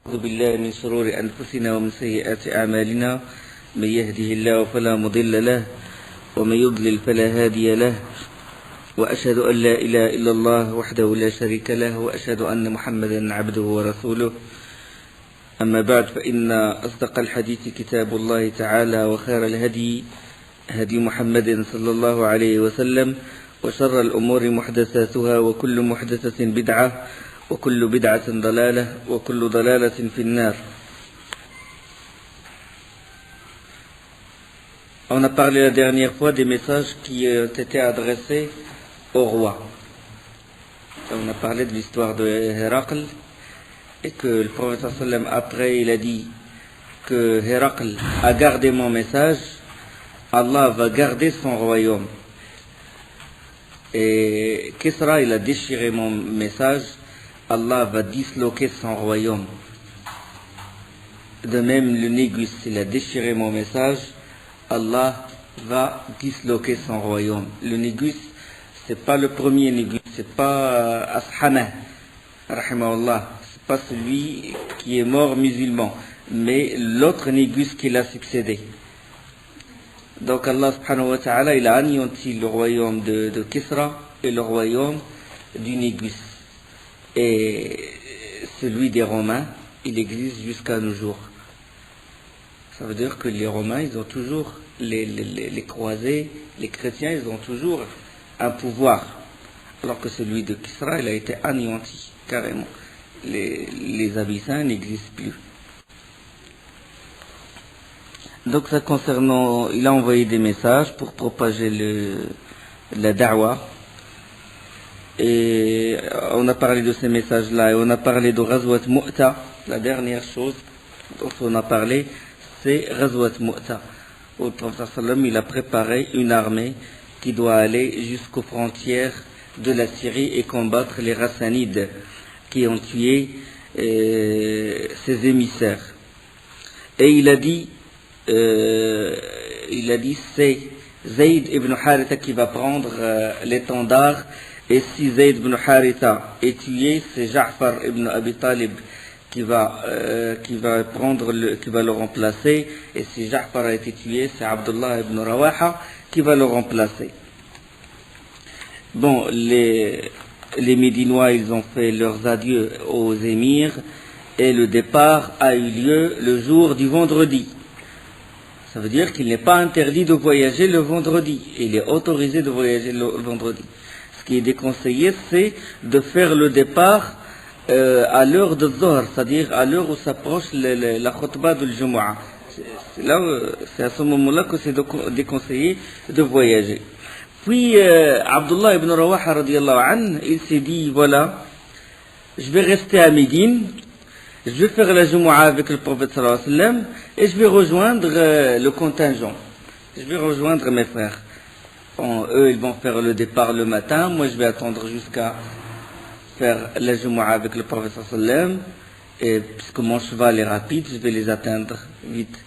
أعوذ بالله من شرور أنفسنا ومن سيئات أعمالنا من يهده الله فلا مضل له ومن يضلل فلا هادي له وأشهد أن لا إله إلا الله وحده لا شريك له وأشهد أن محمدا عبده ورسوله. أما بعد، فإن أصدق الحديث كتاب الله تعالى، وخير الهدي هدي محمد صلى الله عليه وسلم، وشر الأمور محدثاتها، وكل محدثة بدعة، وكل بدعة ضلالة، وكل ضلالة في النار. On a parlé la dernière fois des messages qui ont été adressés au roi. On a parlé de l'histoire de Héracl et que le prophète sallam après il a dit que Héracl a gardé mon message, Allah va garder son royaume. Et Kisra il a déchiré mon message, Allah va disloquer son royaume. De même, le Négus, il a déchiré mon message, Allah va disloquer son royaume. Le Négus, c'est pas le premier Négus, c'est pas Ashana, rahimahullah, c'est pas celui qui est mort musulman, mais l'autre Négus qui l'a succédé. Donc Allah subhanahu wa ta'ala, il a anéanti le royaume de Kisra et le royaume du Négus. Et celui des Romains, il existe jusqu'à nos jours. Ça veut dire que les Romains, ils ont toujours, les croisés, les chrétiens, ils ont toujours un pouvoir. Alors que celui de Kisra, il a été anéanti, carrément. Les Abyssins n'existent plus. Donc ça concernant, il a envoyé des messages pour propager la da'wah. Et on a parlé de ces messages-là, et on a parlé de Ghazwat Mu'ta. La dernière chose dont on a parlé, c'est Ghazwat Mu'ta, où le prophète sallam il a préparé une armée qui doit aller jusqu'aux frontières de la Syrie et combattre les Rassanides qui ont tué ses émissaires. Et il a dit c'est Zayd ibn Haritha qui va prendre l'étendard. Et si Zayd ibn Haritha est tué, c'est Ja'far ibn Abi Talib qui va le remplacer. Et si Ja'far a été tué, c'est Abdullah ibn Rawaha qui va le remplacer. Bon, les Médinois, ils ont fait leurs adieux aux émirs et le départ a eu lieu le jour du vendredi. Ça veut dire qu'il n'est pas interdit de voyager le vendredi. Il est autorisé de voyager le vendredi. Ce qui est déconseillé, c'est de faire le départ à l'heure de Zohr, c'est-à-dire à l'heure où s'approche la khutbah de Jumu'ah. C'est à ce moment-là que c'est déconseillé de voyager. Puis Abdullah ibn Rawaha radiyallahu anhu, il s'est dit voilà, je vais rester à Médine, je vais faire la Jumu'ah avec le prophète sallallahu alayhi wa sallam et je vais rejoindre le contingent. Je vais rejoindre mes frères. Bon, eux, ils vont faire le départ le matin. Moi, je vais attendre jusqu'à faire la Jumu'ah avec le prophète sallallahu alayhi wa sallam. Et puisque mon cheval est rapide, je vais les atteindre vite.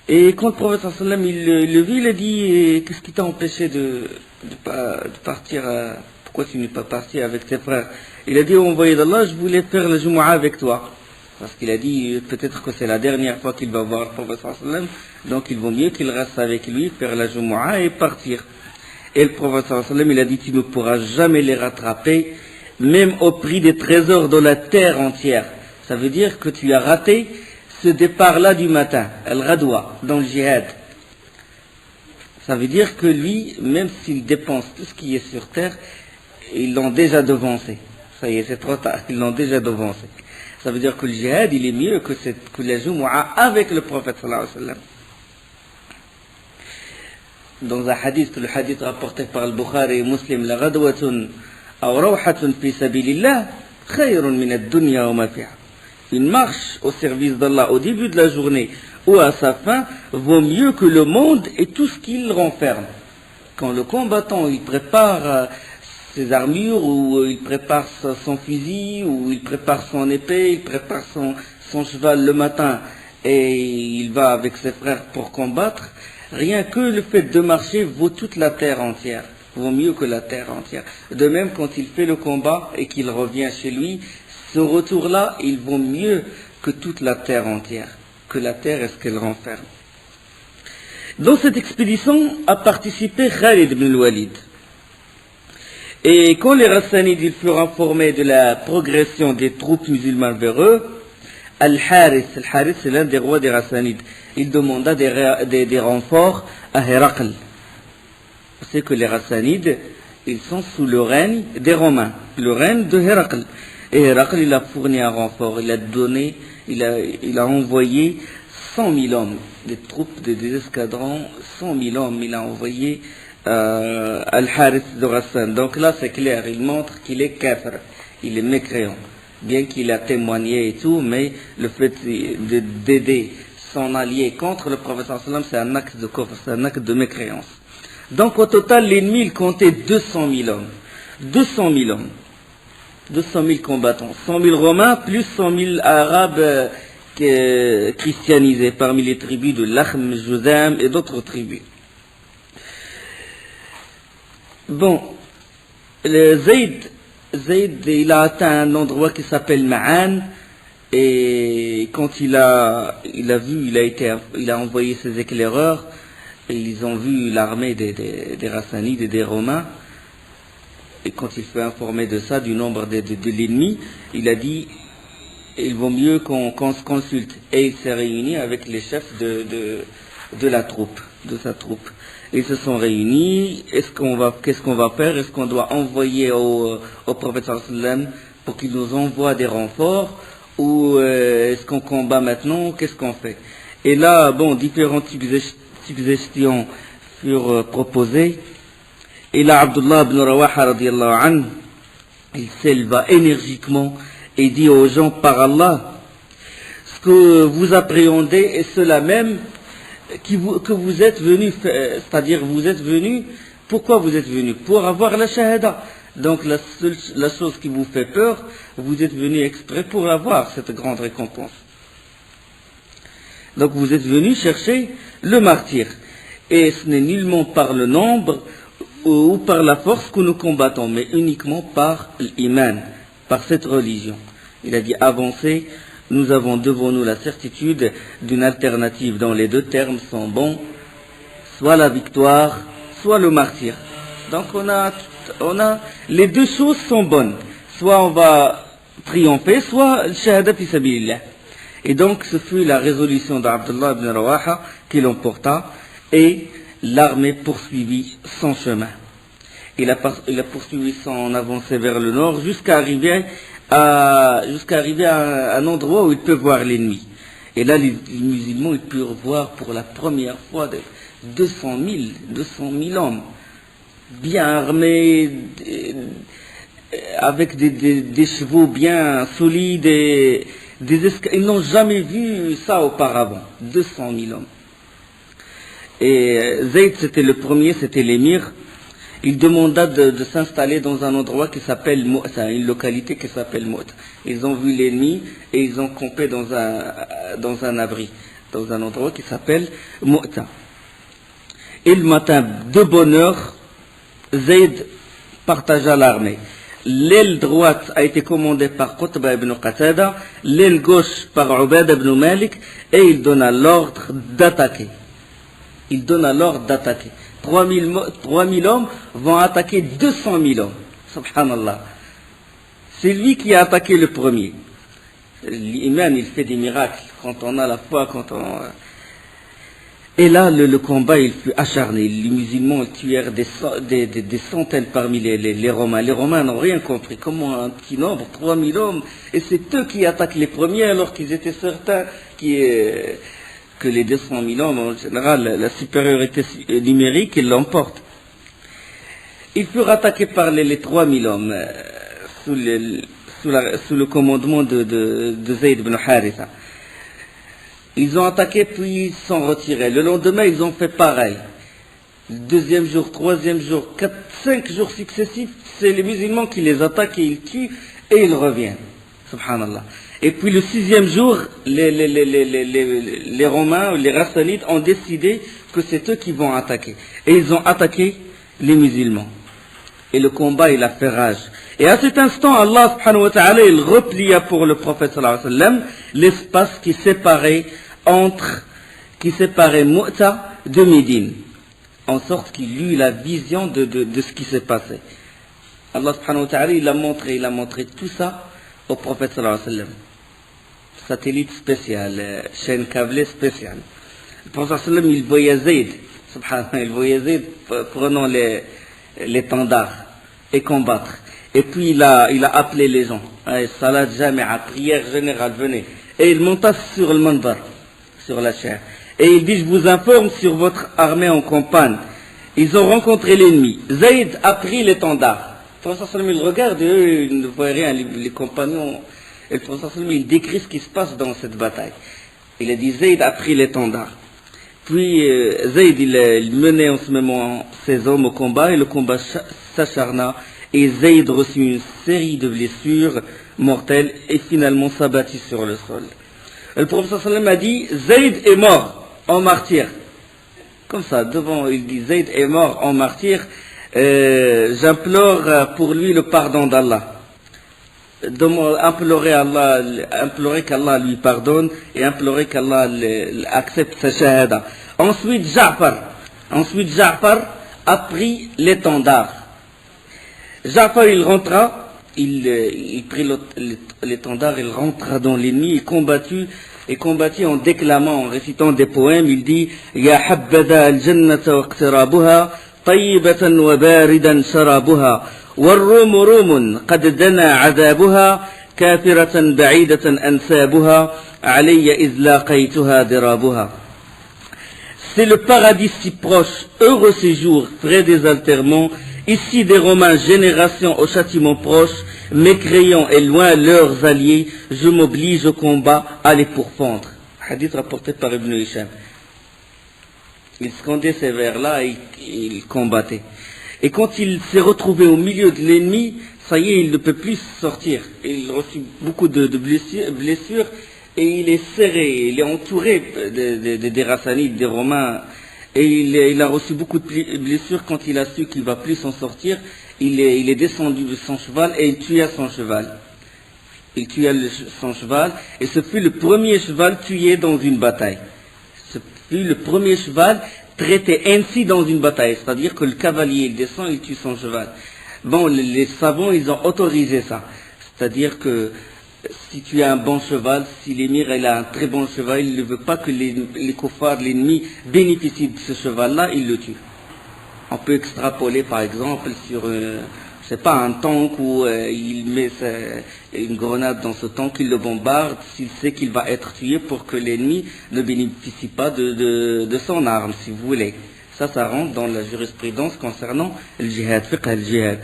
Et quand le prophète sallallahu alayhi wa sallam, il le vit, il a dit qu'est-ce qui t'a empêché de partir pourquoi tu n'es pas parti avec tes frères? Il a dit au envoyé d'Allah, je voulais faire la Jumu'ah avec toi. Parce qu'il a dit peut-être que c'est la dernière fois qu'il va voir le prophète sallallahu alayhi wa sallam, donc il vaut mieux qu'il reste avec lui, faire la Jumu'ah et partir. Et le prophète sallallahu alayhi wa sallam, il a dit tu ne pourras jamais les rattraper, même au prix des trésors de la terre entière. Ça veut dire que tu as raté ce départ-là du matin, al-Ghadwa, dans le djihad. Ça veut dire que lui, même s'il dépense tout ce qui est sur terre, ils l'ont déjà devancé. Ça y est, c'est trop tard, ils l'ont déjà devancé. Ça veut dire que le djihad, il est mieux que la Jumu'ah avec le prophète sallallahu alayhi wa sallam. Dans un hadith, le hadith rapporté par le Bukhari et Muslim, la ghadwatun aw rawhatun fi sabilillah khayrun min ad-dunya wa ma fiha. Une marche au service d'Allah au début de la journée ou à sa fin vaut mieux que le monde et tout ce qu'il renferme. Quand le combattant il prépare ses armures, ou il prépare son fusil, ou il prépare son épée, il prépare son cheval le matin et il va avec ses frères pour combattre, rien que le fait de marcher vaut toute la terre entière. vaut mieux que la terre entière. De même, quand il fait le combat et qu'il revient chez lui, Ce retour-là, il vaut mieux que toute la terre entière, que la terre et ce qu'elle renferme. Dans cette expédition a participé Khalid ibn al-Walid. Et quand les Ghassanides furent informés de la progression des troupes musulmanes vers eux, Al-Harith c'est l'un des rois des Ghassanides, il demanda des renforts à Héracl. Vous savez que les Ghassanides, ils sont sous le règne des Romains, le règne de Héracl. Et Héracl, il a fourni un renfort, il a envoyé 100 000 hommes, des troupes, des escadrons, 100 000 hommes, il a envoyé Al-Harith de Ghassan. Donc là, c'est clair, il montre qu'il est kafir, il est mécréant. Bien qu'il a témoigné et tout, mais le fait d'aider son allié contre le prophète sallam, c'est un acte de kufr, c'est un acte de mécréance. Donc au total, l'ennemi, il comptait 200 000 hommes. 200 000 hommes. 200 000 combattants. 100 000 Romains, plus 100 000 Arabes christianisés parmi les tribus de Lakhm, Juzam et d'autres tribus. Bon, Zayd, il a atteint un endroit qui s'appelle Ma'an, et quand il a envoyé ses éclaireurs, et ils ont vu l'armée des Ghassanides et des Romains, et quand il fut informé de ça, du nombre de l'ennemi, il a dit, il vaut mieux qu'on se consulte. Et il s'est réuni avec les chefs de la troupe, de sa troupe. Ils se sont réunis, qu'est-ce qu'on va faire? Est-ce qu'on doit envoyer au prophète sallam pour qu'il nous envoie des renforts, ou est-ce qu'on combat maintenant? Qu'est-ce qu'on fait? Et là, bon, différentes suggestions furent proposées. Et là, Abdullah ibn Rawaha radiyallahu anhu, il s'éleva énergiquement et dit aux gens, par Allah, ce que vous appréhendez est cela même que vous êtes venus, c'est-à-dire vous êtes venus, pourquoi vous êtes venus? Pour avoir la shahada. Donc la chose qui vous fait peur, vous êtes venus exprès pour avoir cette grande récompense. Donc vous êtes venus chercher le martyr. Et ce n'est nullement par le nombre ou par la force que nous combattons, mais uniquement par l'iman, par cette religion. Il a dit, avancez, nous avons devant nous la certitude d'une alternative dont les deux termes sont bons, soit la victoire, soit le martyr. Donc on a les deux choses sont bonnes. Soit on va triompher, soit le shahada fi sabilillah. Et donc ce fut la résolution d'Abdullah ibn Rawaha qui l'emporta, et l'armée poursuivit son chemin. Il a poursuivi son avancée vers le nord jusqu'à arriver à un endroit où il peut voir l'ennemi. Et là, les musulmans ils purent voir pour la première fois 200 000 hommes, bien armés, avec des chevaux bien solides, ils n'ont jamais vu ça auparavant, 200 000 hommes. Et Zayd, c'était le premier, c'était l'émir. Il demanda de s'installer dans un endroit qui s'appelle Mu'ta, une localité qui s'appelle Mu'ta. Ils ont vu l'ennemi et ils ont campé dans un abri, dans un endroit qui s'appelle Mu'ta. Et le matin, de bonne heure, Zayd partagea l'armée. L'aile droite a été commandée par Qutba ibn Qatada, l'aile gauche par Ubad ibn Malik, et il donna l'ordre d'attaquer. 3000 hommes vont attaquer 200 000 hommes. Subhanallah. C'est lui qui a attaqué le premier. L'imam, il fait des miracles quand on a la foi, Et là, le combat, il fut acharné. Les musulmans tuèrent des centaines parmi les Romains. Les Romains n'ont rien compris. Comment un petit nombre, 3000 hommes, et c'est eux qui attaquent les premiers alors qu'ils étaient certains que les 200 000 hommes, en général, la supériorité numérique, ils l'emportent. Ils furent attaqués par les 3000 hommes sous le commandement de Zayd ibn Haritha. Ils ont attaqué puis ils sont retirés. Le lendemain, ils ont fait pareil. Deuxième jour, troisième jour, 5 jours successifs, c'est les musulmans qui les attaquent et ils tuent et ils reviennent. Subhanallah. Et puis le 6e jour, les Romains, les Ghassanides ont décidé que c'est eux qui vont attaquer. Et ils ont attaqué les musulmans. et le combat il a fait rage. Et à cet instant, Allah subhanahu wa ta'ala, il replia pour le prophète sallallahu alayhi wa sallam l'espace qui séparait Mu'ta de Médine, en sorte qu'il eut la vision de ce qui s'est passé. Allah subhanahu wa ta'ala, il a montré tout ça au prophète sallallahu alayhi wa sallam. Satellite spécial, chaîne câblée spéciale. Le prophète sallallahu alayhi wa sallam, il voyait Zayd, subhanallah, il voyait Zayd prenant l'étendard et combattre. Et puis il a appelé les gens. Salat jami'a, prière générale, venez. Et il monta sur le manbar, sur la chair. Et il dit, je vous informe sur votre armée en campagne. Ils ont rencontré l'ennemi. Zayd a pris l'étendard. Le prophète sallam, il regarde et eux, ils ne voient rien, les compagnons. Et le prophète sallam, il décrit ce qui se passe dans cette bataille. Il a dit, Zayd a pris l'étendard. Puis Zayd, il menait en ce moment ses hommes au combat, et le combat s'acharna. Et Zayd reçut une série de blessures mortelles et finalement s'abattit sur le sol. Le prophète sallam a dit, Zayd est mort en martyr. Comme ça, devant, il dit, Zayd est mort en martyr. J'implore pour lui le pardon d'Allah. Implorer qu'Allah lui pardonne et implorer qu'Allah accepte sa shahada. Ensuite, Ja'far a pris l'étendard. Ja'far, il rentra, il prit l'étendard, il rentra dans l'ennemi et combattit en déclamant, en récitant des poèmes. Il dit, Ya habbada al-jannata wa iqtirabuha, tayyibatan wa baridan sharabuha, والروم روم قد دنا عذابها كافرة بعيدة أنسابها علي إذ لاقيتها ضرابها. C'est le paradis si proche, heureux séjour, frais des alterments, ici des Romains, génération au châtiment proche, mécréants et loin leurs alliés, je m'oblige au combat à les pourfendre. Hadith rapporté par Ibn Hisham. Il scandait ces vers-là et il combattait. Et quand il s'est retrouvé au milieu de l'ennemi, ça y est, il ne peut plus sortir. Il reçut beaucoup de blessures et il est serré, il est entouré des Rassanides, des Romains. Et il a reçu beaucoup de blessures. Quand il a su qu'il ne va plus s'en sortir, il est descendu de son cheval et il tua son cheval. Il tua son cheval et ce fut le premier cheval tué dans une bataille. Ce fut le premier cheval traité ainsi dans une bataille, c'est-à-dire que le cavalier il descend, il tue son cheval. Bon, les savants, ils ont autorisé ça. C'est-à-dire que si tu as un bon cheval, si l'émir il a un très bon cheval, il ne veut pas que les koufars, l'ennemi, bénéficient de ce cheval-là, il le tue. On peut extrapoler par exemple sur, c'est pas un tank où il met une grenade dans ce tank, il le bombarde, s'il sait qu'il va être tué pour que l'ennemi ne bénéficie pas de son arme, si vous voulez. Ça rentre dans la jurisprudence concernant le djihad, fiqh al-djihad.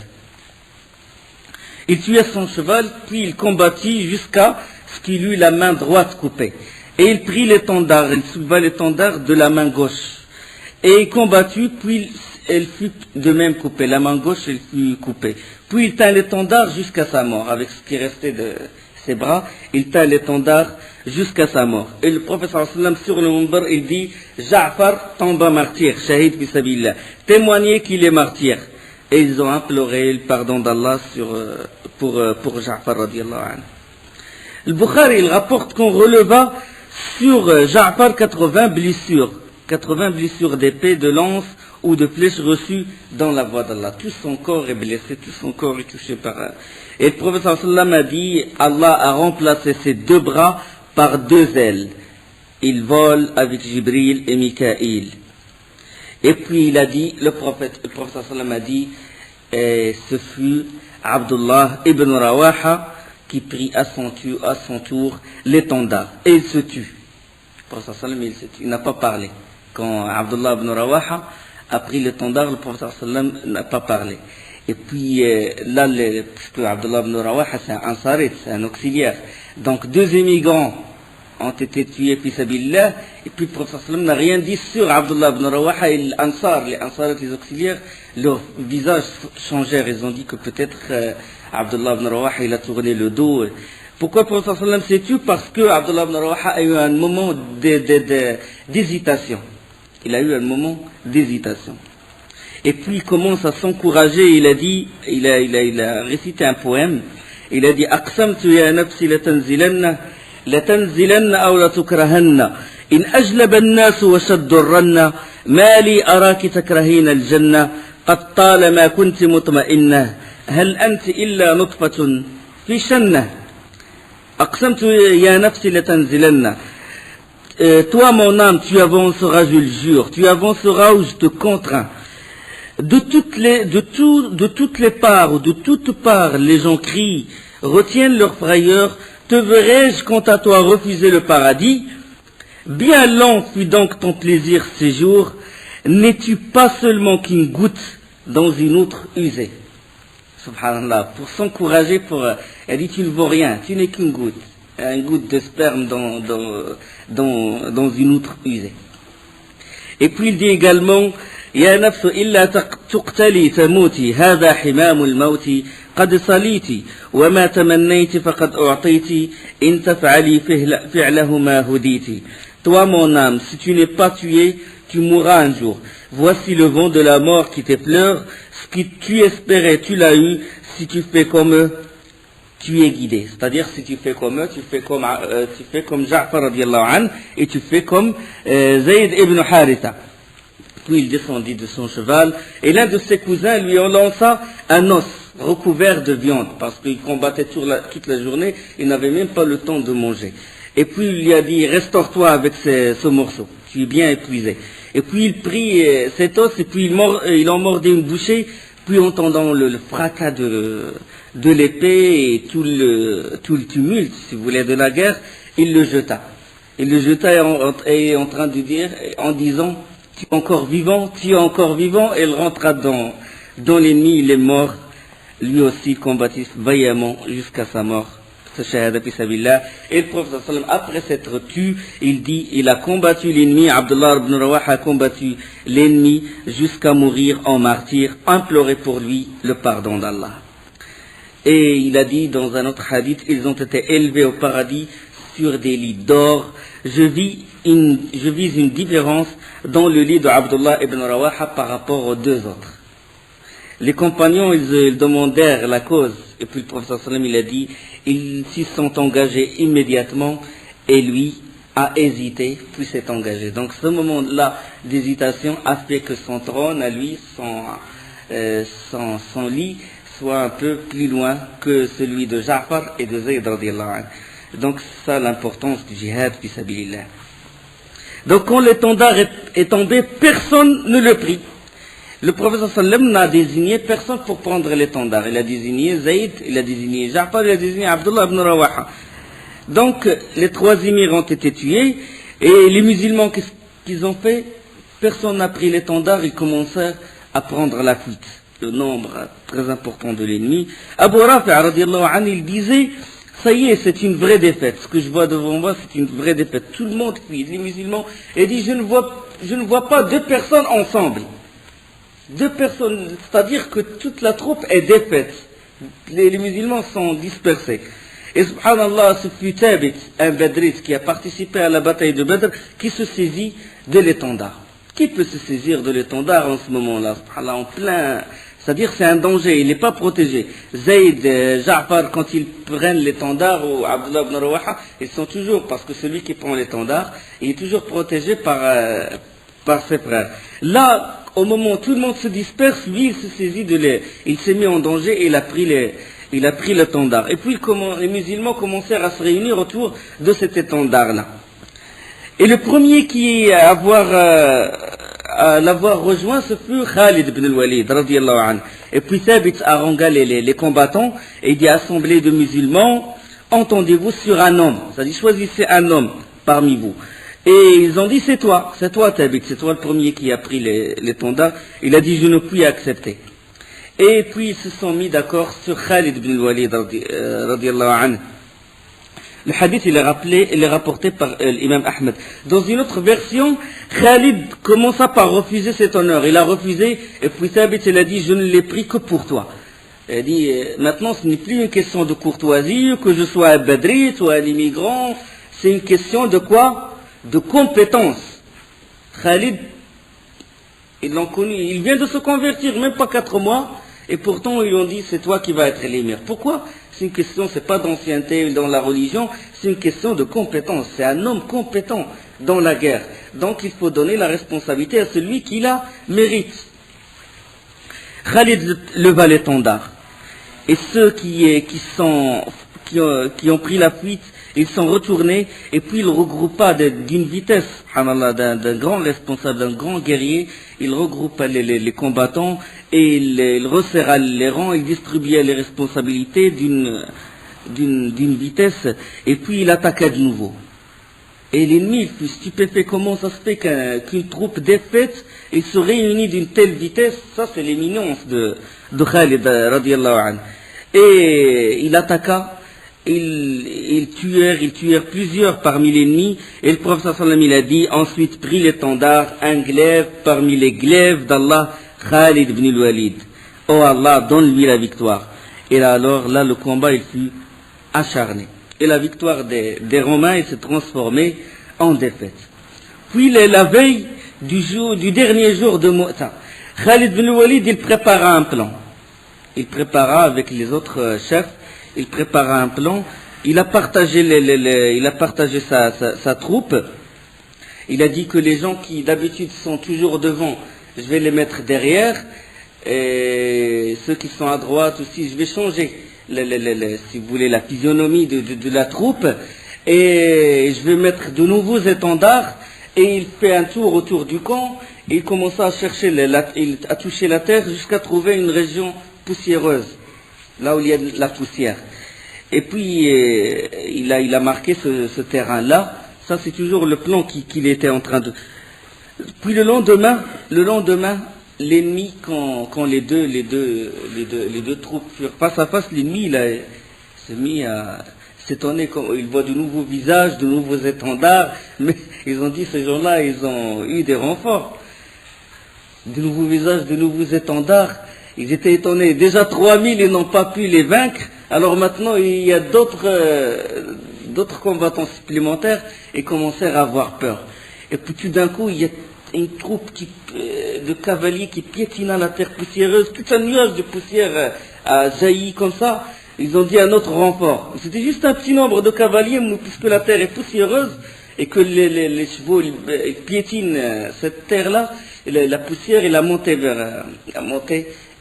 Il tuait son cheval, puis il combattit jusqu'à ce qu'il eut la main droite coupée. Et il prit l'étendard, il souleva l'étendard de la main gauche. Et il combattit, puis elle fut de même coupée, la main gauche elle fut coupée. Puis il tint l'étendard jusqu'à sa mort, avec ce qui restait de ses bras, il tint l'étendard jusqu'à sa mort. Et le prophète sallallahu alayhi wa sallam sur le mumbar, il dit, Ja'far tomba martyr, shahid fi sabilillah, témoignez qu'il est martyr. Et ils ont imploré le pardon d'Allah pour Ja'far radiallahu anhu. Le Bukhari, il rapporte qu'on releva sur Ja'far 80 blessures d'épée, de lance ou de flèches reçues dans la voie d'Allah. Tout son corps est blessé, tout son corps est touché par... Et le prophète sallallahu alayhi wa sallam a dit, Allah a remplacé ses deux bras par deux ailes. Il vole avec Jibril et Mikaïl. Et puis il a dit, le prophète sallallahu alayhi wa sallam a dit, ce fut Abdullah ibn Rawaha qui prit à son tour l'étendard. Et il se tue. Le prophète sallallahu alayhi wa sallam, il n'a pas parlé. Quand Abdullah ibn Rawaha a pris l'étendard, le prophète sallallahu alayhi wa sallam n'a pas parlé. Et puis là, puisque Abdullah ibn Rawaha c'est un ansarit, c'est un auxiliaire. Donc deux émigrants ont été tués fi sabilillah, et puis le prophète sallallahu alayhi wa sallam n'a rien dit sur Abdullah ibn Rawaha et les ansarites, les auxiliaires, leurs visages changèrent, ils ont dit que peut-être Abdullah ibn Rawaha il a tourné le dos. Pourquoi le prophète sallallahu alayhi wa sallam s'est tué? Parce que Abdullah ibn Rawaha a eu un moment d'hésitation. Il a eu un moment d'hésitation. Et puis il commence à s'encourager, il a récité un poème, il a dit « Aqsamtu ya nafsi latanzilanna aw latukrahanna, in ajlaba an-nas wa shaddu ar-ranna, ma li araki takrahina al-janna, qad talama kunti mutma'inna, hal anti illa nutfatun fi shanna. Aqsamtu ya nafsi latanzilanna. Toi, mon âme, tu avanceras, je le jure, tu avanceras où je te contrains. De toutes les parts, ou de toutes parts, les gens crient, retiennent leur frayeur, te verrai-je quant à toi refuser le paradis? Bien lent fut donc ton plaisir séjour, n'es-tu pas seulement qu'une goutte dans une outre usée? Subhanallah, pour s'encourager, elle dit tu ne vaux rien, tu n'es qu'une goutte. Une goutte de sperme dans une outre usée. Et puis il dit également يا نفس إلا تقتلي تموتي هذا حمام الموت قد صليتي وما تمنيت فقد أعطيتي إن تفعلي فعلهما هديتي. Toi mon âme, si tu n'es pas tué, tu mourras un jour. Voici le vent de la mort qui t'effleure, ce que tu espérais, tu l'as eu, si tu fais comme eux, tu es guidé. C'est-à-dire, si tu fais comme eux, tu fais comme Ja'far radiallahu anhu, et tu fais comme Zayd ibn Haritha. Puis il descendit de son cheval, et l'un de ses cousins lui en lança un os recouvert de viande, parce qu'il combattait toute la journée, il n'avait même pas le temps de manger. Et puis il lui a dit, restaure-toi avec ce morceau, tu es bien épuisé. Et puis il prit cet os, et puis il en mordait une bouchée, puis entendant le fracas de l'épée et tout le tumulte, si vous voulez, de la guerre, il le jeta. Il le jeta et en train de dire, en disant, tu es encore vivant, et il rentra dans l'ennemi, il est mort, lui aussi combattit vaillamment jusqu'à sa mort. Et le prophète sallam, après s'être tué, il dit, il a combattu l'ennemi, Abdullah ibn Rawaha a combattu l'ennemi jusqu'à mourir en martyr, implorer pour lui le pardon d'Allah. Et il a dit dans un autre hadith, ils ont été élevés au paradis sur des lits d'or. Je vise une différence dans le lit de Abdullah ibn Rawaha par rapport aux deux autres. Les compagnons, ils demandèrent la cause, et puis le prophète sallam, il a dit, ils s'y sont engagés immédiatement, et lui a hésité, puis s'est engagé. Donc ce moment-là d'hésitation a fait que son trône, à lui, son lit, soit un peu plus loin que celui de Ja'far et de Zayd radiallahu anhu. Donc c'est ça l'importance du jihad fi sabilillah. Donc quand l'étendard est tombé, personne ne le prit. Le prophète sallam n'a désigné personne pour prendre l'étendard. Il a désigné Zayd, il a désigné Ja'far, il a désigné Abdullah ibn Rawaha. Donc les trois émirs ont été tués, et les musulmans, qu'est-ce qu'ils ont fait? Personne n'a pris l'étendard, ils commencèrent à prendre la fuite. Le nombre très important de l'ennemi. Abu Rafi' radiallahu anhu, il disait, ça y est, c'est une vraie défaite. Ce que je vois devant moi, c'est une vraie défaite. Tout le monde fuit, les musulmans, et dit, je ne vois pas deux personnes ensemble. Deux personnes, c'est-à-dire que toute la troupe est défaite. Les musulmans sont dispersés. Et subhanallah, ce fut Thabit, un Badrite qui a participé à la bataille de Badr, qui se saisit de l'étendard. Qui peut se saisir de l'étendard en ce moment-là? Subhanallah, en plein... C'est-à-dire c'est un danger, il n'est pas protégé. Zayd, Ja'far, quand ils prennent l'étendard, ou Abdullah ibn Rawaha, ils sont toujours, parce que celui qui prend l'étendard, il est toujours protégé par ses frères. Là, au moment où tout le monde se disperse, lui, il se saisit il s'est mis en danger et il a pris l'étendard. Et puis les musulmans commencèrent à se réunir autour de cet étendard-là. Et le premier qui à l'avoir rejoint, ce fut Khalid ibn al-Walid, radiallahu anhu. Et puis Thabit a rangé les combattants, et il dit, assemblée de musulmans, entendez-vous sur un homme, c'est-à-dire choisissez un homme parmi vous. Et ils ont dit, c'est toi Thabit, c'est toi le premier qui a pris l'étendard. Il a dit, je ne puis accepter. Et puis ils se sont mis d'accord sur Khalid ibn al-Walid, radiallahu anhu. Le hadith, il est rapporté par l'imam Ahmed. Dans une autre version, Khalid commença par refuser cet honneur. Il a refusé, et puis Thabit, il a dit, je ne l'ai pris que pour toi. Il a dit, maintenant, ce n'est plus une question de courtoisie, que je sois un badrite ou un immigrant, c'est une question de quoi? De compétence. Khalid Ils l'ont connu, il vient de se convertir, même pas 4 mois, et pourtant ils ont dit c'est toi qui vas être l'émir. Pourquoi? C'est une question, c'est pas d'ancienneté dans la religion, c'est une question de compétence. C'est un homme compétent dans la guerre. Donc il faut donner la responsabilité à celui qui la mérite. Khalid leva l'étendard. Et ceux qui ont pris la fuite, ils sont retournés, et puis il regroupa d'une vitesse, d'un grand responsable, d'un grand guerrier, il regroupa les combattants, et il resserra les rangs, il distribua les responsabilités d'une vitesse, et puis il attaqua de nouveau. Et l'ennemi fut stupéfait. Comment ça se fait qu'une troupe défaite et se réunit d'une telle vitesse? Ça, c'est l'éminence de Khalid, radiallahu anhu. Et il attaqua, ils tuèrent plusieurs parmi l'ennemi, et le prophète sallam il a dit, ensuite prit l'étendard, un glaive parmi les glaives d'Allah, Khalid ibn al-Walid. Oh Allah, donne-lui la victoire. Et là, alors, là, le combat, il fut acharné. Et la victoire des Romains, il s'est transformée en défaite. Puis, la veille du dernier jour de Mu'ta, Khalid ibn al-Walid, il prépara un plan. Il prépara avec les autres chefs, il prépara un plan, il a partagé sa troupe, il a dit que les gens qui d'habitude sont toujours devant, je vais les mettre derrière, et ceux qui sont à droite aussi, je vais changer, si vous voulez, la physionomie de la troupe, et je vais mettre de nouveaux étendards, et il fait un tour autour du camp, et il commença à chercher, à toucher la terre jusqu'à trouver une région poussiéreuse, là où il y a de la poussière. Et puis il a marqué ce terrain-là. Ça, c'est toujours le plan qu'il était en train de. Puis le lendemain, l'ennemi, quand les deux troupes furent face à face, l'ennemi il s'est mis à s'étonner quand il voit de nouveaux visages, de nouveaux étendards. Mais ils ont dit ces gens-là, ils ont eu des renforts, de nouveaux visages, de nouveaux étendards. Ils étaient étonnés. Déjà 3000, ils n'ont pas pu les vaincre. Alors maintenant, il y a d'autres combattants supplémentaires et commencèrent à avoir peur. Et puis tout d'un coup, il y a une troupe de cavaliers qui piétina la terre poussiéreuse. Tout un nuage de poussière a jailli comme ça. Ils ont dit un autre renfort. C'était juste un petit nombre de cavaliers, puisque la terre est poussiéreuse et que les chevaux ils piétinent cette terre-là. La poussière, elle a monté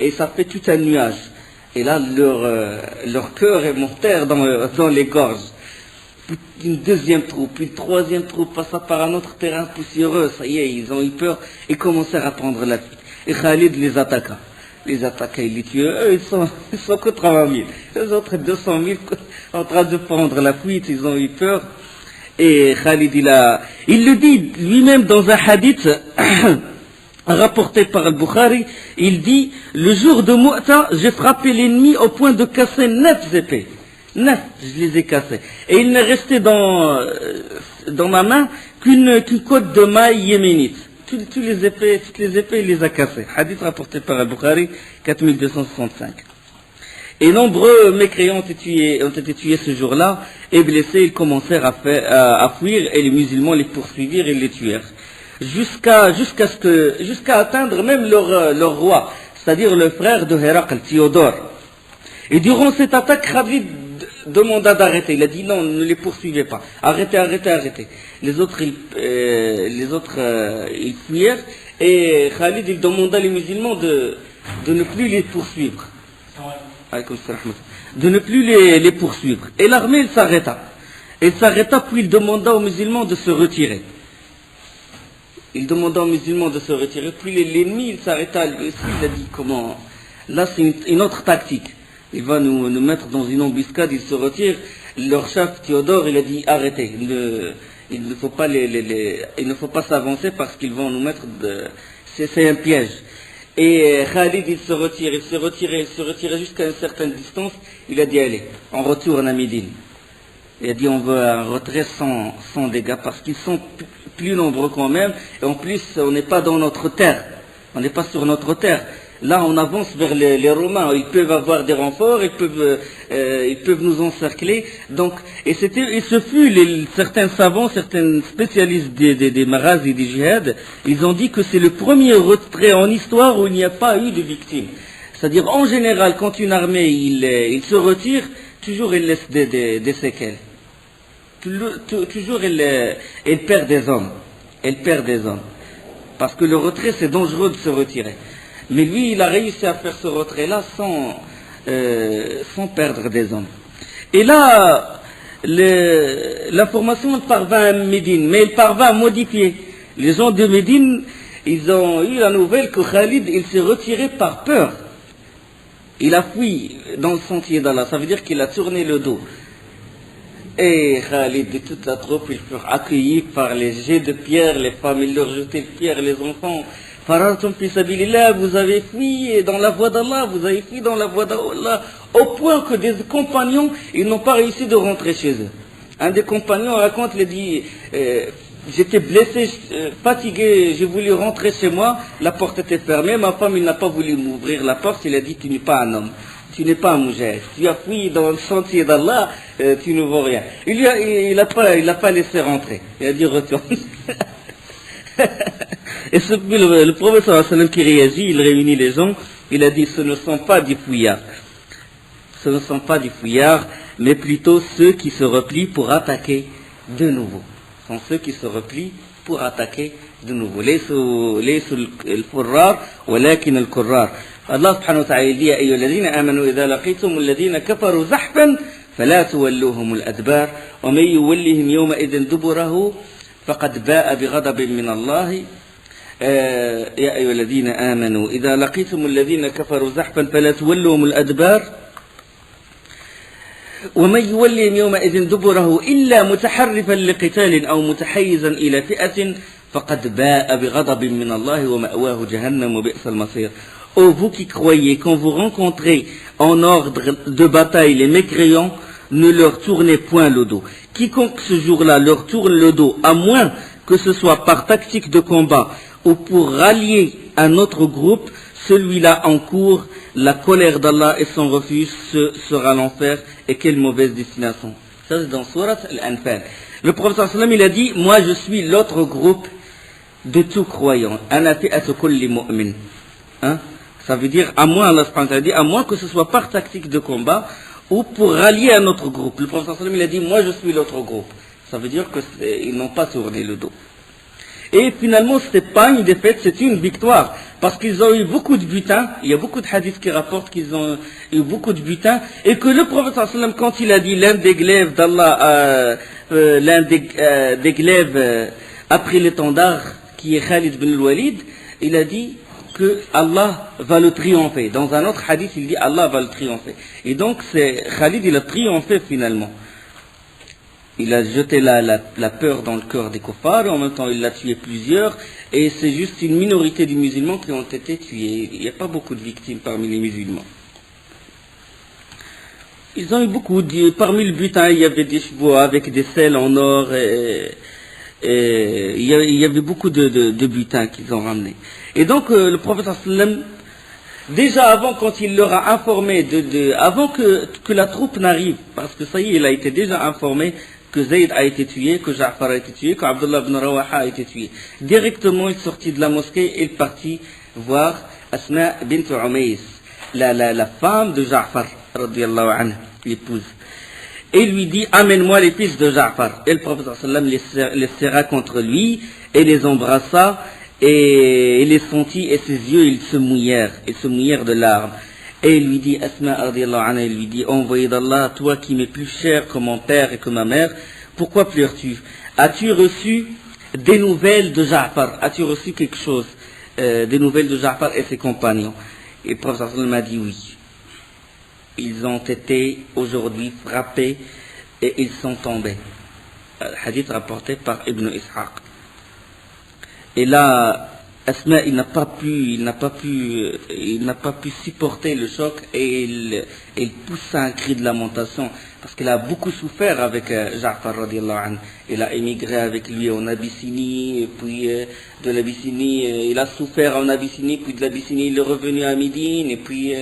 et ça fait tout un nuage. Et là, leur cœur est monté dans les gorges. Une deuxième troupe, une troisième troupe passa par un autre terrain poussiéreux. Ça y est, ils ont eu peur et commencèrent à prendre la fuite. Et Khalid les attaqua. Il les tuait. Eux, ils sont que 30 000. Les autres 200 000 en train de prendre la fuite, ils ont eu peur. Et Khalid, il le dit lui-même dans un hadith rapporté par Al-Bukhari, il dit, le jour de Mu'ta, j'ai frappé l'ennemi au point de casser 9 épées. 9, je les ai cassées. Et il n'est resté dans ma main qu'une côte de maille yéménite. Toutes les épées, il les a cassées. Hadith rapporté par Al-Bukhari, 4265. Et nombreux mécréants ont été tués ce jour-là, et blessés, ils commencèrent à fuir, et les musulmans les poursuivirent et les tuèrent. Jusqu'à atteindre même leur roi, c'est-à-dire le frère de Héracl, Théodore. Et durant cette attaque, Khalid demanda d'arrêter. Il a dit non, ne les poursuivez pas. Arrêtez. Les autres, ils fuyèrent, et Khalid, il demanda les musulmans de ne plus les poursuivre. De ne plus les poursuivre. Et l'armée, elle s'arrêta. Puis il demanda aux musulmans de se retirer. Puis l'ennemi, il s'arrêta lui aussi, il a dit comment. Là, c'est une autre tactique. Il va nous mettre dans une embuscade, il se retire. Leur chef Théodore, il a dit arrêtez. Il ne faut pas s'avancer parce qu'ils vont nous mettre c'est un piège. Et Khalid, il se retirait jusqu'à une certaine distance. Il a dit allez, on retourne à Médine. Il a dit on veut un retrait sans dégâts parce qu'ils sont plus nombreux quand même. Et en plus, on n'est pas dans notre terre. On n'est pas sur notre terre. Là, on avance vers les Romains. Ils peuvent avoir des renforts, ils peuvent nous encercler. Donc, et ce fut certains savants, certains spécialistes des maghaz et des djihad, ils ont dit que c'est le premier retrait en histoire où il n'y a pas eu de victimes. C'est-à-dire, en général, quand une armée il se retire, toujours il laisse des séquelles. Toujours elle perd des hommes. Elle perd des hommes. Parce que le retrait, c'est dangereux de se retirer. Mais lui, il a réussi à faire ce retrait-là sans perdre des hommes. Et là, l'information parvint à Médine, mais elle parvint modifiée. Les gens de Médine, ils ont eu la nouvelle que Khalid, il s'est retiré par peur. Il a fui dans le sentier d'Allah, ça veut dire qu'il a tourné le dos. Et Khalid et toute la troupe, ils furent accueillis par les jets de pierre, les femmes, ils leur jetaient de pierre, les enfants. Faratum fi sabilillah, vous avez fui dans la voie d'Allah, vous avez fui dans la voie d'Allah, au point que des compagnons, ils n'ont pas réussi de rentrer chez eux. Un des compagnons raconte, il dit, j'étais blessé, fatigué, j'ai voulu rentrer chez moi, la porte était fermée, ma femme, il n'a pas voulu m'ouvrir la porte, il a dit, tu n'es pas un homme. Tu n'es pas un moujahid. Tu as fui dans le sentier d'Allah, tu ne vaux rien. Il n'a pas laissé rentrer. Il a dit retourne. Et le professeur qui réagit, il réunit les gens, il a dit ce ne sont pas des fouillards. Ce ne sont pas des fouillards, mais plutôt ceux qui se replient pour attaquer de nouveau. Ce sont ceux qui se replient pour attaquer de nouveau. ليسوا الفرار ولكن الكرار. الله سبحانه وتعالى dit يا أيها الذين آمنوا إذا لقيتم الذين كفروا زحفا فلا تولوهم الأدبار ومن يولهم يومئذ دبره فقد باء بغضب من الله يا أيها الذين آمنوا إذا لقيتم الذين كفروا زحفا فلا تولوهم الأدبار ومن يولهم يومئذ دبره إلا متحرفا لقتال أو متحيزا إلى فئة فقد باء بغضب من الله ومأواه جهنم وبئس المصير. Ô vous qui croyez, quand vous rencontrez en ordre de bataille les mécréants, ne leur tournez point le dos. Quiconque ce jour-là leur tourne le dos, à moins que ce soit par tactique de combat ou pour rallier un autre groupe, celui-là encourt la colère d'Allah et son refuge sera l'enfer. Et quelle mauvaise destination. Ça c'est dans Surat Al-Anfal. Le prophète sallam il a dit, moi je suis l'autre groupe de tout croyant. Ana fi'atu kulli mu'min. Ça veut dire, à moins, Allah subhanahu wa ta'ala dit, à moins que ce soit par tactique de combat ou pour rallier un autre groupe. Le prophète sallam il a dit, moi je suis l'autre groupe. Ça veut dire qu'ils n'ont pas tourné le dos. Et finalement, ce n'est pas une défaite, c'est une victoire. Parce qu'ils ont eu beaucoup de butin. Il y a beaucoup de hadiths qui rapportent qu'ils ont eu beaucoup de butin. Et que le prophète sallam, quand il a dit l'un des glaives d'Allah, l'un des glaives après l'étendard, qui est Khalid bin al-Walid, il a dit que Allah va le triompher. Dans un autre hadith, il dit Allah va le triompher. Et donc, Khalid, il a triomphé finalement. Il a jeté la peur dans le cœur des kuffars, et en même temps il a tué plusieurs, et c'est juste une minorité des musulmans qui ont été tués. Il n'y a pas beaucoup de victimes parmi les musulmans. Ils ont eu beaucoup, parmi le butin, il y avait des chevaux avec des selles en or, et il y avait beaucoup de butin qu'ils ont ramené. Et donc le prophète sallam, déjà avant, quand il leur a informé, avant que la troupe n'arrive, parce que ça y est, il a été déjà informé que Zayd a été tué, que Ja'far a été tué, que Abdullah ibn Rawaha a été tué. Directement, il sortit de la mosquée et il partit voir Asma bint Umays, la femme de Ja'far, radiyallahu anha, l'épouse. Et il lui dit, amène-moi les fils de Ja'far. Et le prophète sallam les serra contre lui et les embrassa et les sentit et ses yeux, ils se mouillèrent de larmes. Et il lui dit, Asma radiallahu anha, il lui dit, envoyé d'Allah, toi qui m'es plus cher que mon père et que ma mère, pourquoi pleures-tu? As-tu reçu des nouvelles de Ja'far? As-tu reçu quelque chose, des nouvelles de Ja'far et ses compagnons? Et le prophète sallam m'a dit oui. Ils ont été aujourd'hui frappés et ils sont tombés. Hadith rapporté par Ibn Ishaq. Et là, Asma, il n'a pas pu supporter le choc et il poussa un cri de lamentation parce qu'il a beaucoup souffert avec Ja'far radiallahu anhu. Il a émigré avec lui en Abyssinie, et puis de l'Abyssinie, il a souffert en Abyssinie, puis de l'Abyssinie, il est revenu à Médine, et puis,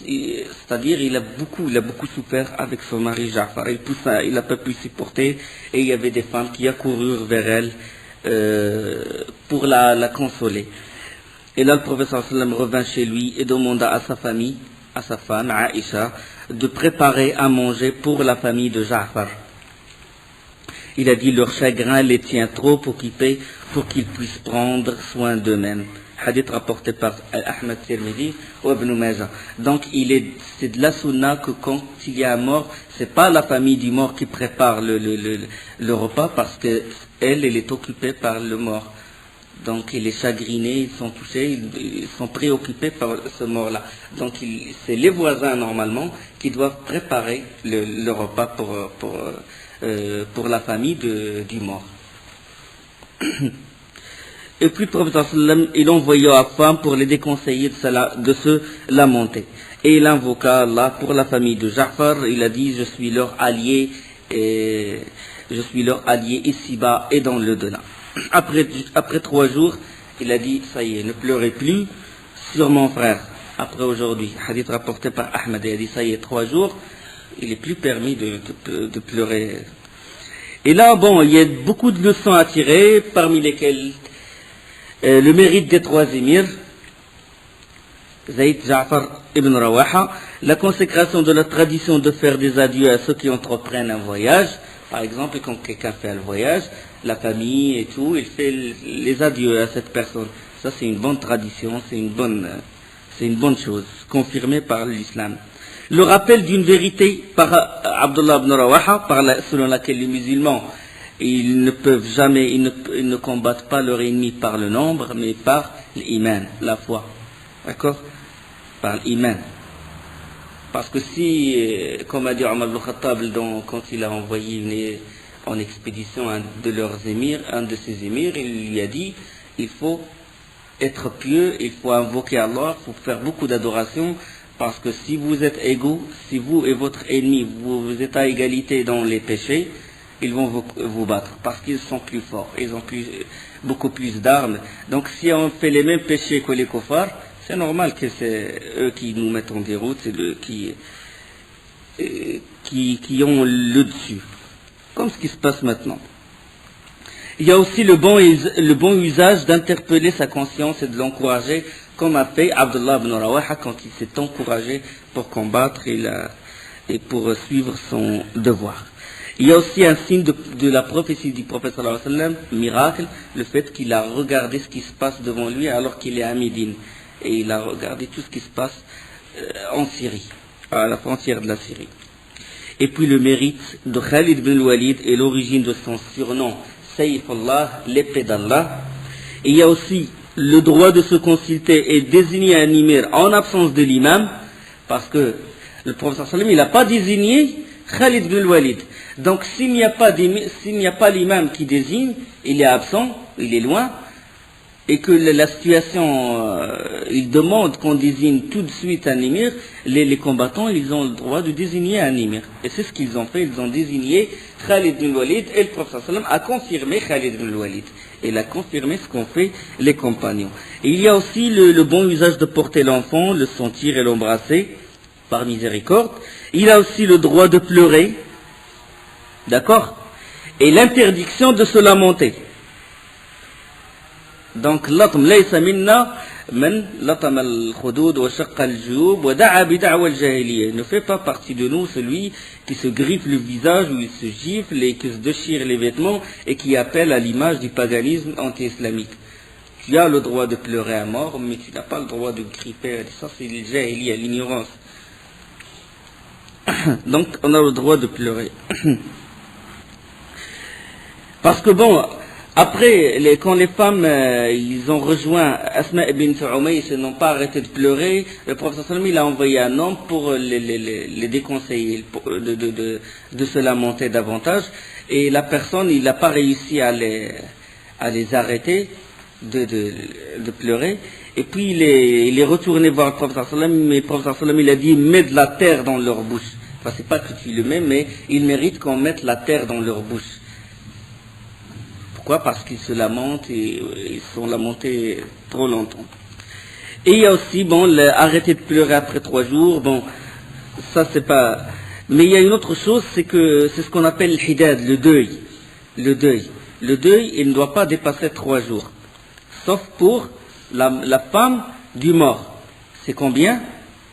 c'est-à-dire, il a beaucoup souffert avec son mari Ja'far. Il n'a pas pu supporter, et il y avait des femmes qui accoururent vers elle pour la consoler. Et là, le professeur sallam revint chez lui et demanda à sa famille, à sa femme, Aïcha, de préparer à manger pour la famille de Ja'far. Il a dit, leur chagrin les tient trop occupés pour qu'ils puissent prendre soin d'eux-mêmes. Hadith rapporté par Ahmed Tirmidhi ou Ibn Majah. Donc, c'est de la sunna que quand il y a un mort, c'est pas la famille du mort qui prépare le repas parce que elle est occupée par le mort. Donc, il est chagriné, ils sont touchés, ils sont préoccupés par ce mort-là. Donc, c'est les voisins, normalement, qui doivent préparer le repas pour la famille du mort. Et puis le prophète sallam, il envoya à femme pour les déconseiller de se lamenter. Et il invoqua Allah pour la famille de Ja'far. Il a dit, je suis leur allié ici-bas et dans le delà. Après 3 jours, il a dit, ça y est, ne pleurez plus sur mon frère. Après aujourd'hui, hadith rapporté par Ahmed, il a dit, ça y est, 3 jours, il n'est plus permis de pleurer. Et là, bon, il y a beaucoup de leçons à tirer, parmi lesquelles le mérite des 3 émirs, Zayd, Ja'far, Ibn Rawaha, la consécration de la tradition de faire des adieux à ceux qui entreprennent un voyage. Par exemple, quand quelqu'un fait un voyage, la famille et tout, il fait les adieux à cette personne. Ça, c'est une bonne tradition, c'est une bonne chose, confirmée par l'islam. Le rappel d'une vérité par Abdullah ibn Rawaha, selon laquelle les musulmans, ils ne combattent pas leur ennemi par le nombre, mais par l'iman, la foi. D'accord? Par l'iman. Parce que si, comme a dit Omar ibn Khattab, quand il a envoyé en expédition un de ses émirs, il lui a dit, il faut être pieux, il faut invoquer Allah, il faut faire beaucoup d'adoration, parce que si vous êtes égaux, si vous et votre ennemi, vous êtes à égalité dans les péchés, ils vont vous battre, parce qu'ils sont plus forts, ils ont beaucoup plus d'armes. Donc si on fait les mêmes péchés que les kuffars, c'est normal que c'est eux qui nous mettent en déroute, c'est eux qui ont le dessus. Comme ce qui se passe maintenant. Il y a aussi le bon usage d'interpeller sa conscience et de l'encourager, comme a fait Abdullah ibn Rawaha quand il s'est encouragé pour combattre et pour suivre son devoir. Il y a aussi un signe de la prophétie du prophète sallallahu alayhi wa sallam, miracle, le fait qu'il a regardé ce qui se passe devant lui alors qu'il est à Médine. Et il a regardé tout ce qui se passe en Syrie, à la frontière de la Syrie. Et puis le mérite de Khalid ibn Walid et l'origine de son surnom, Sayf Allah, l'épée d'Allah. Et il y a aussi le droit de se consulter et désigner un émir en absence de l'imam, parce que le prophète sallallahu alayhi wa sallam, il n'a pas désigné Khalid ibn Walid. Donc s'il n'y a pas l'imam qui désigne, il est absent, il est loin, et que la situation, il demande qu'on désigne tout de suite un émir, les combattants, ils ont le droit de désigner un émir. Et c'est ce qu'ils ont fait, ils ont désigné Khalid ibn Walid, et le prophète sallam a confirmé Khalid ibn Walid. Il a confirmé ce qu'ont fait les compagnons. Et il y a aussi le bon usage de porter l'enfant, le sentir et l'embrasser, par miséricorde. Il a aussi le droit de pleurer, d'accord, et l'interdiction de se lamenter. Donc, latm laysa minna man latam al-khudud wa shaqqa al-juyub wa da'a bi da'wa al-jahiliyyah. Ne fait pas partie de nous celui qui se griffe le visage ou il se gifle et qui se déchire les vêtements et qui appelle à l'image du paganisme anti-islamique. Tu as le droit de pleurer à mort, mais tu n'as pas le droit de griffer. Ça, c'est le jahiliyyah, l'ignorance. Donc, on a le droit de pleurer. Parce que bon, après, quand les femmes, ils ont rejoint Asma ibn Umayy, ils n'ont pas arrêté de pleurer, le prophète sallallahu alayhi wa sallam, il a envoyé un homme pour les déconseiller, de se lamenter davantage, et la personne, il n'a pas réussi à les arrêter, de pleurer. Et puis il est retourné voir le prophète sallam, mais le prophète sallam, il a dit mets de la terre dans leur bouche. Enfin, c'est pas que tu le mets, mais il mérite qu'on mette la terre dans leur bouche. Pourquoi? Parce qu'ils se lamentent et ils sont lamentés trop longtemps. Et il y a aussi, arrêter de pleurer après 3 jours, ça c'est pas... Mais il y a une autre chose, c'est ce qu'on appelle l'hidad, le deuil. Le deuil, il ne doit pas dépasser 3 jours. Sauf pour la femme du mort. C'est combien?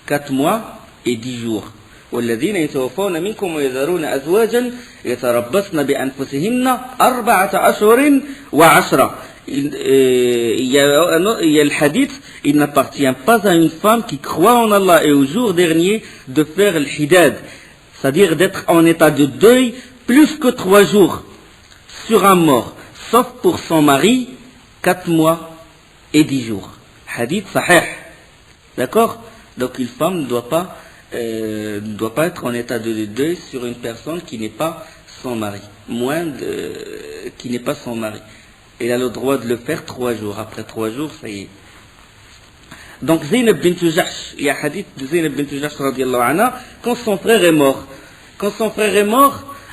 4 mois et 10 jours. والذين يتوفون منكم ويذرون أزواجا يتربصن بأنفسهن 4 أشهر و10. Il y a le hadith, il n'appartient pas à une femme qui croit en Allah et au jour dernier de faire le hidad, c'est-à-dire d'être en état de deuil plus que 3 jours sur un mort, sauf pour son mari, 4 mois et 10 jours. Hadith sahih. D'accord? Donc une femme ne doit pas être en état de deuil sur une personne qui n'est pas son mari, qui n'est pas son mari. Elle a le droit de le faire 3 jours. Après 3 jours, ça y est. Donc Zaynab bint Jahsh, il y a un hadith de Zaynab bint Jahsh radiyallahu anha, quand son frère est mort.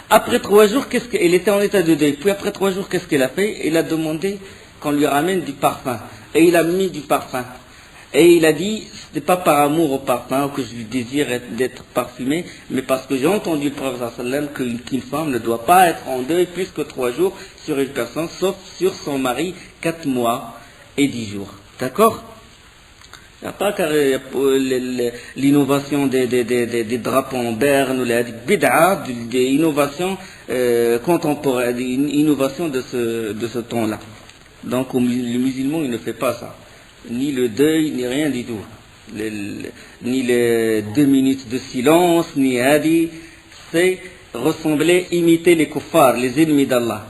Après 3 jours, elle était en état de deuil. Puis après 3 jours, qu'est-ce qu'elle a fait? Elle a demandé qu'on lui ramène du parfum. Et il a mis du parfum. Et il a dit, ce n'est pas par amour au parfum que je désire d'être parfumé, mais parce que j'ai entendu le prophète sallam qu'une femme ne doit pas être en deuil plus que 3 jours sur une personne, sauf sur son mari, 4 mois et 10 jours. D'accord? Il n'y a pas car l'innovation des draps en berne ou les bid'a, des innovations contemporaines, une innovation de ce temps-là. Donc le musulman, il ne fait pas ça. Ni le deuil, ni rien du tout. Ni les 2 minutes de silence, ni hadi. C'est ressembler, imiter les kuffars, les ennemis d'Allah.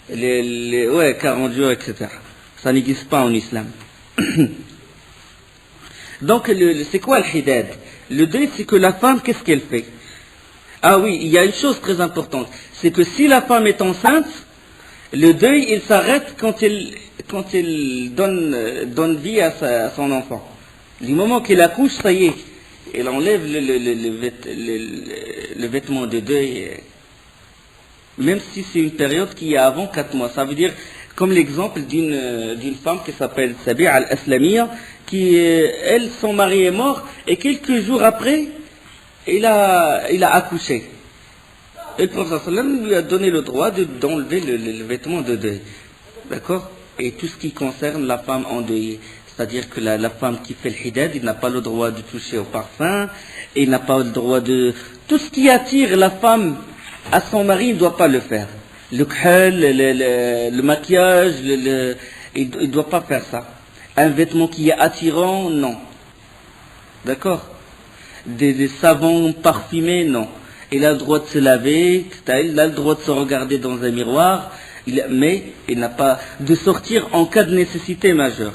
40 jours, etc. Ça n'existe pas en islam. Donc, c'est quoi le hidad? Le deuil, c'est que la femme, qu'est-ce qu'elle fait? Ah oui, il y a une chose très importante. C'est que si la femme est enceinte, le deuil, il s'arrête quand elle donne vie à son enfant. Du moment qu'elle accouche, ça y est, elle enlève le vêtement de deuil, même si c'est une période qui est avant 4 mois. Ça veut dire, comme l'exemple d'une femme qui s'appelle Sabi'a al-Aslamiyya, qui, elle, son mari est mort, et quelques jours après, il a accouché. Et le prophète sallam lui a donné le droit d'enlever le vêtement de deuil. D'accord? Et tout ce qui concerne la femme endeuillée. C'est-à-dire que la femme qui fait le hidad, il n'a pas le droit de toucher au parfum, il n'a pas le droit de... Tout ce qui attire la femme à son mari, il ne doit pas le faire. Le khal, le maquillage, il ne doit pas faire ça. Un vêtement qui est attirant, non. D'accord? Des savons parfumés, non. Il a le droit de se laver, il a le droit de se regarder dans un miroir, mais il n'a pas de sortir en cas de nécessité majeure.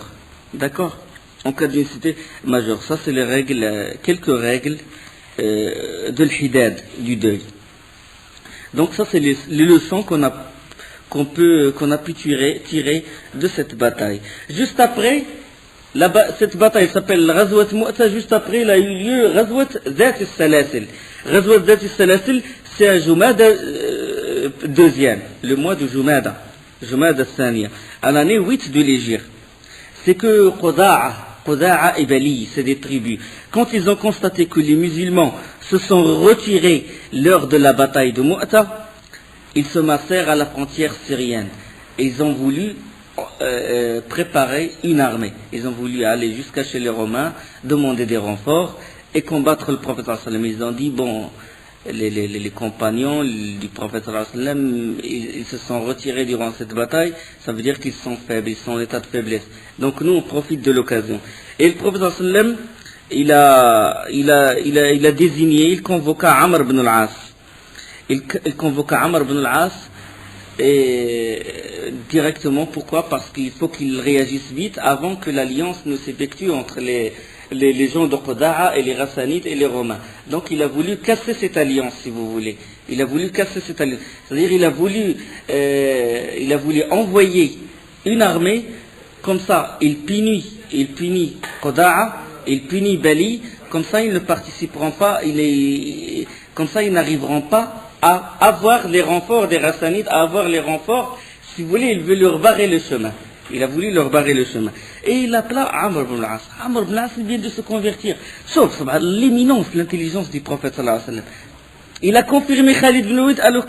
D'accord? En cas de nécessité majeure. Ça, c'est les règles, quelques règles de l'hidad, du deuil. Donc ça, c'est les leçons qu'on a pu tirer de cette bataille. Juste après, cette bataille s'appelle Ghazwat Mu'ta. Juste après, il a eu lieu Ghazwat Zat al-Salasil. Ghazwat Zat al-Salasil, c'est à Jumada deuxième, le mois de Jumada al-Thaniya, à l'année 8 de l'Hégire. C'est que Quda'a et Bali, c'est des tribus. Quand ils ont constaté que les musulmans se sont retirés lors de la bataille de Mu'ta, ils se massèrent à la frontière syrienne. Et ils ont voulu préparer une armée. Ils ont voulu aller jusqu'à chez les Romains, demander des renforts et combattre le prophète sallallahu alayhi wa sallam. Ils ont dit, bon, les compagnons du prophète sallallahu alayhi wa sallam, ils se sont retirés durant cette bataille, ça veut dire qu'ils sont faibles, ils sont en état de faiblesse. Donc nous, on profite de l'occasion. Et le prophète sallallahu alayhi wa sallam, il a désigné, il convoqua Amr ibn al-As. Il convoqua Amr ibn al-As et directement. Pourquoi? Parce qu'il faut qu'il réagisse vite avant que l'alliance ne s'effectue entre les gens de Quda'a et les Rassanides et les Romains. Donc il a voulu casser cette alliance, si vous voulez. Il a voulu casser cette alliance. C'est-à-dire il a voulu envoyer une armée, comme ça, il punit Quda'a, il punit Bali, comme ça ils ne participeront pas, comme ça ils n'arriveront pas à avoir les renforts des Hassanides, à avoir les renforts, si vous voulez, il veut leur barrer le chemin. Il a voulu leur barrer le chemin. Et il appela Amr ibn al-As. Amr ibn al-As vient de se convertir. Sauf l'éminence, l'intelligence du prophète sallallahu alayhi wa sallam. Il a confirmé Khalid ibn Walid alors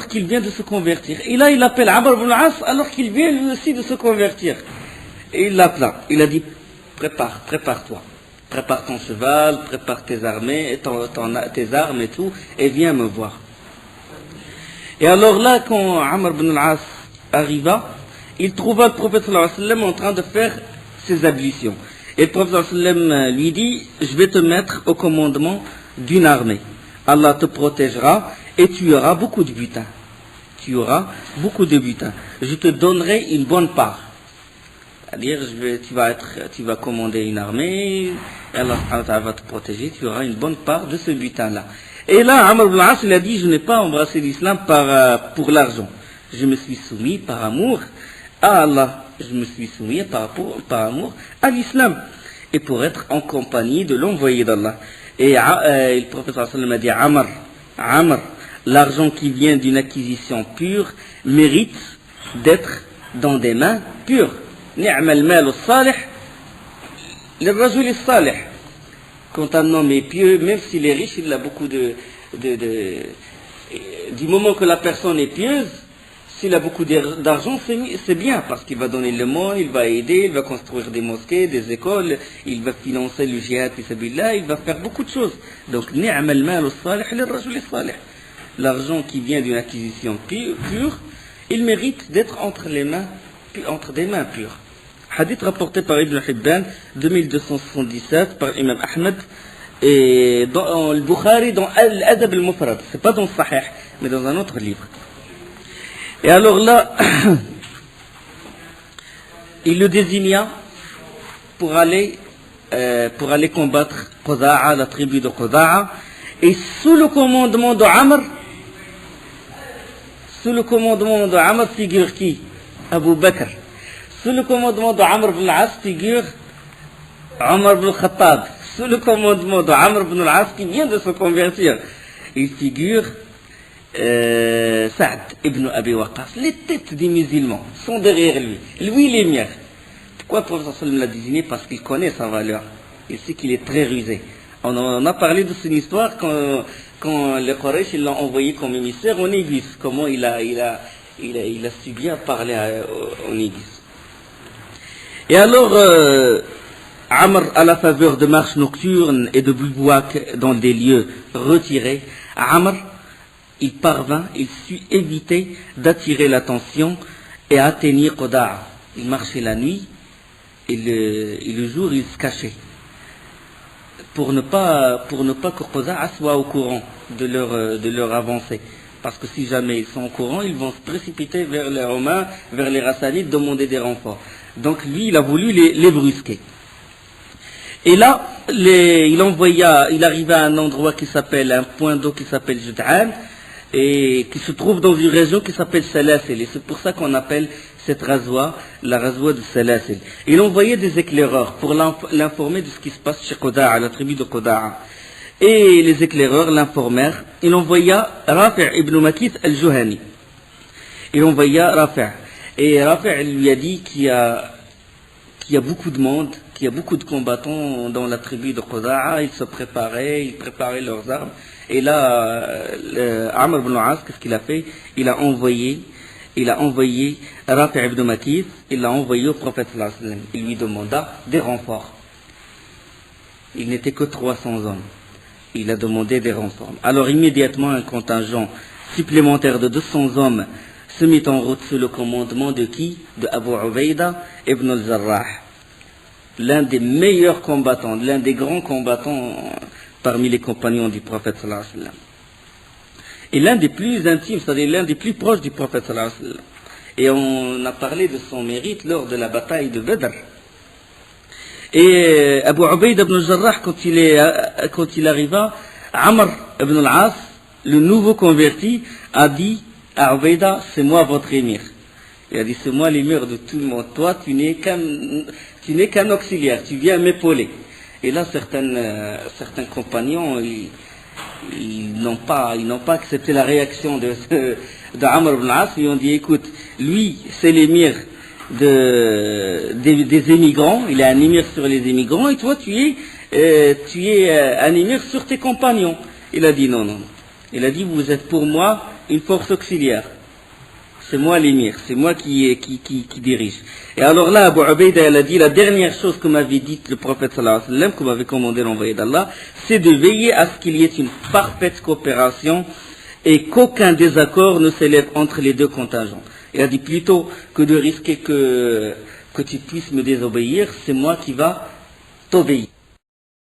qu'il vient de se convertir. Et là, il appelle Amr ibn al-As alors qu'il vient lui aussi de se convertir. Et il l'appela. Il a dit, prépare-toi. Prépare ton cheval, prépare tes armées, tes armes et tout, et viens me voir. Et alors là, quand Amr ibn al-As arriva, il trouva le prophète sallallahu alayhi wa sallam en train de faire ses ablutions. Et le prophète sallallahu alayhi wa sallam lui dit, je vais te mettre au commandement d'une armée. Allah te protégera et tu auras beaucoup de butin. Tu auras beaucoup de butin. Je te donnerai une bonne part. C'est-à-dire, tu vas commander une armée, et Allah va te protéger, tu auras une bonne part de ce butin-là. Et là, Amr ibn al-As, il a dit, je n'ai pas embrassé l'islam pour l'argent. Je me suis soumis par amour à Allah. Je me suis soumis par amour à l'islam. Et pour être en compagnie de l'envoyé d'Allah. Et le prophète sallallahu alayhi wa sallam a dit, Amr, l'argent qui vient d'une acquisition pure mérite d'être dans des mains pures. Ni'ma al-mal al-salih lirrajul al-salih. Quand un homme est pieux, même s'il est riche, il a beaucoup du moment que la personne est pieuse, s'il a beaucoup d'argent, c'est bien, parce qu'il va donner le monde, il va aider, il va construire des mosquées, des écoles, il va financer le jihad, il va faire beaucoup de choses. Donc, ni'ma al-mal al-salih lirrajul al-salih. L'argent qui vient d'une acquisition pure, il mérite d'être entre des mains pures. Hadith rapporté par Ibn Hibban, 2277, par Imam Ahmed, et dans le Bukhari, dans Al-Adab al-Mufrad. C'est pas dans le Sahih, mais dans un autre livre. Et alors là, il le désigna pour aller combattre Quda'a, la tribu de Quda'a, et sous le commandement de Amr, figure qui? Abu Bakr. Sous le commandement de Amr ibn al-As figure Omar ibn al-Khattab. Sous le commandement de Amr ibn al-As qui vient de se convertir, il figure Saad ibn Abi Waqqas. Les têtes des musulmans sont derrière lui. Lui, il est mien. Pourquoi le prophète sallallahu alayhi wa sallam l'a désigné? Parce qu'il connaît sa valeur. Il sait qu'il est très rusé. On a parlé de cette histoire quand les Quraysh l'ont envoyé comme émissaire en Égypte. Comment il a su bien parler en Égypte. Et alors, Amr, à la faveur de marches nocturnes et de bivouacs dans des lieux retirés, Amr, il sut éviter d'attirer l'attention et atteignir Quda'a. Il marchait la nuit et le jour il se cachait pour ne pas que Quda'a soit au courant de leur avancée. Parce que si jamais ils sont au courant, ils vont se précipiter vers les Romains, vers les Hassanides, demander des renforts. Donc lui, il a voulu les brusquer. Et là, il arriva à un endroit un point d'eau qui s'appelle Jud'an, et qui se trouve dans une région qui s'appelle Salasil. Et c'est pour ça qu'on appelle cette razwa, la razwa de Salasil. Il envoyait des éclaireurs pour l'informer de ce qui se passe chez Quda'a, la tribu de Quda'a. Et les éclaireurs l'informèrent. Il envoya Rafi' ibn Makith al-Juhani. Il envoya Rafi'. Et Rafi' lui a dit qu'il y a beaucoup de monde, qu'il y a beaucoup de combattants dans la tribu de Quda'a. Ils préparaient leurs armes. Et là, Amr ibn al-As, qu'est-ce qu'il a fait? Il a envoyé Rafi' ibn Makith, il l'a envoyé au prophète sallallahu alayhi wa sallam. Il lui demanda des renforts. Il n'était que 300 hommes. Il a demandé des renforts. Alors immédiatement, un contingent supplémentaire de 200 hommes se mit en route sous le commandement de qui? De Abu Ubaida ibn al-Jarrah. L'un des meilleurs combattants, l'un des grands combattants parmi les compagnons du prophète sallallahu alayhi wa sallam. Et l'un des plus intimes, c'est-à-dire l'un des plus proches du prophète sallallahu alayhi wa sallam. Et on a parlé de son mérite lors de la bataille de Badr. Et Abu Ubaid ibn al-Jarrah, quand il arriva, Amr ibn al-As, le nouveau converti, a dit à Ubaida, c'est moi votre émir. Il a dit, c'est moi l'émir de tout le monde. Toi, tu n'es qu'un auxiliaire, tu viens m'épauler. Et là, certains compagnons, ils n'ont pas accepté la réaction de Amr ibn As. Ils ont dit, écoute, lui, c'est l'émir des émigrants, il est un émir sur les émigrants, et toi, tu es un émir sur tes compagnons. Il a dit, non, non. Il a dit, vous êtes pour moi une force auxiliaire. C'est moi l'émir, c'est moi qui dirige. Et alors là, Abu Ubaïda, elle a dit, la dernière chose que m'avait dit le prophète sallallahu alayhi wa sallam, que m'avait commandé l'envoyé d'Allah, c'est de veiller à ce qu'il y ait une parfaite coopération et qu'aucun désaccord ne s'élève entre les deux contingents. Il a dit, plutôt que de risquer que tu puisses me désobéir, c'est moi qui va t'obéir.